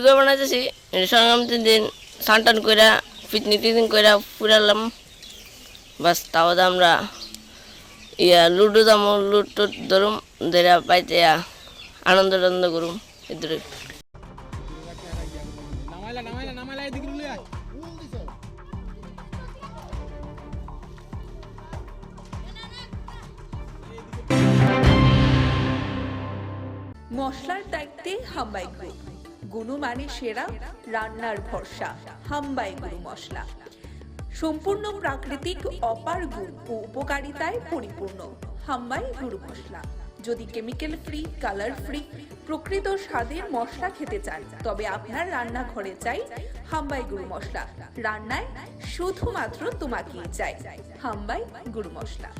করে বানাইতেছি সংক্রান্তির দিন সানটান কইরা পিকনিক টিকনিক কইরা পুরালাম বাস। তাও আমরা লুডো দাম লুট টুট ধরুম ধরা পাইতে আনন্দ টানন্দ করুম এদের। মশলার দায়িত্বে হাম্বাই গ্রুপ। গুণমানে সেরা, রান্নার ভরসা হাম্বাই গুরু মশলা। সম্পূর্ণ প্রাকৃতিক, অপার গুণ ও উপকারিতায় পরিপূর্ণ হাম্বাই গুরু মশলা। যদি কেমিক্যাল ফ্রি, কালার ফ্রি, প্রকৃত স্বাদের মশলা খেতে চান তবে আপনার রান্নাঘরে চাই হাম্বাই গুরু মশলা। রান্নায় শুধুমাত্র তোমাকেই চাই হাম্বাই গুরু মশলা।